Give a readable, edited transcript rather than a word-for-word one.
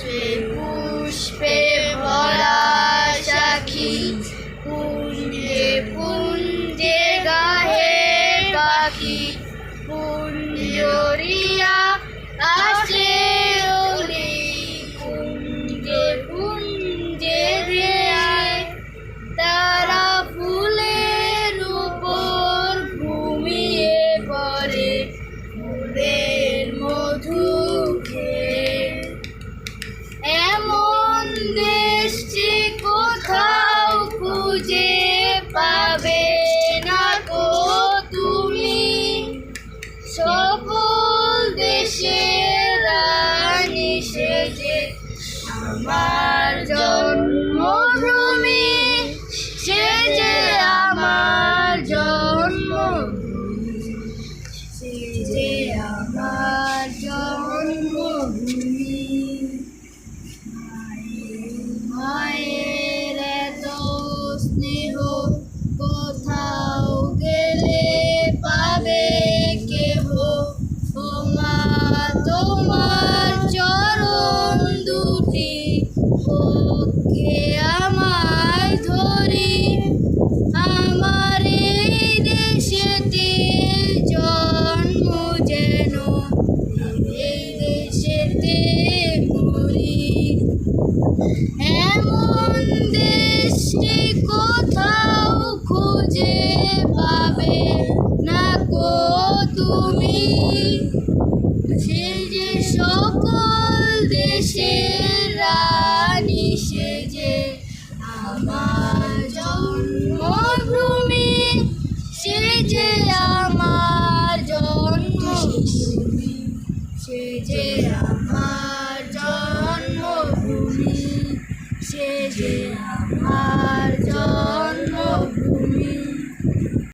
পুষ্পে পুষ্পে ভরা সাখী, পুঞ্জে পুঞ্জে গাহে পাখি, পুঞ্জরিয়া আসে ওলি, পুঞ্জে পুঞ্জে দেয় তারা ফুলের উপর ঘুমিয়ে পড়ে ফুলের মধু খেয়ে। এমন দেশটি কোথাও খুঁজে পাবে না গো তুমি, সকল দেশের রানী সেজে আমার জন্মভূমি, সেজে আমার জন্মভূমি, সেজে আমার জন্মভূমি। মায়ের এত স্নেহ কোথাও গেলে পাবে কেহ, ও মা তোমার চরণ দুটি ওকে আমায় ধরি, আমার এই দেশেতে জন্ম যেন এই দেশেতে মরি। এমন দেশটি কোথাও খুঁজে পাবে না গো তুমি, সে যে সকল দেশের রানী সেজে আমার জন্মভূমি, সেজে আমার জন্মভূমি, সেজে আমার জন্মভূমি, সেজে আমার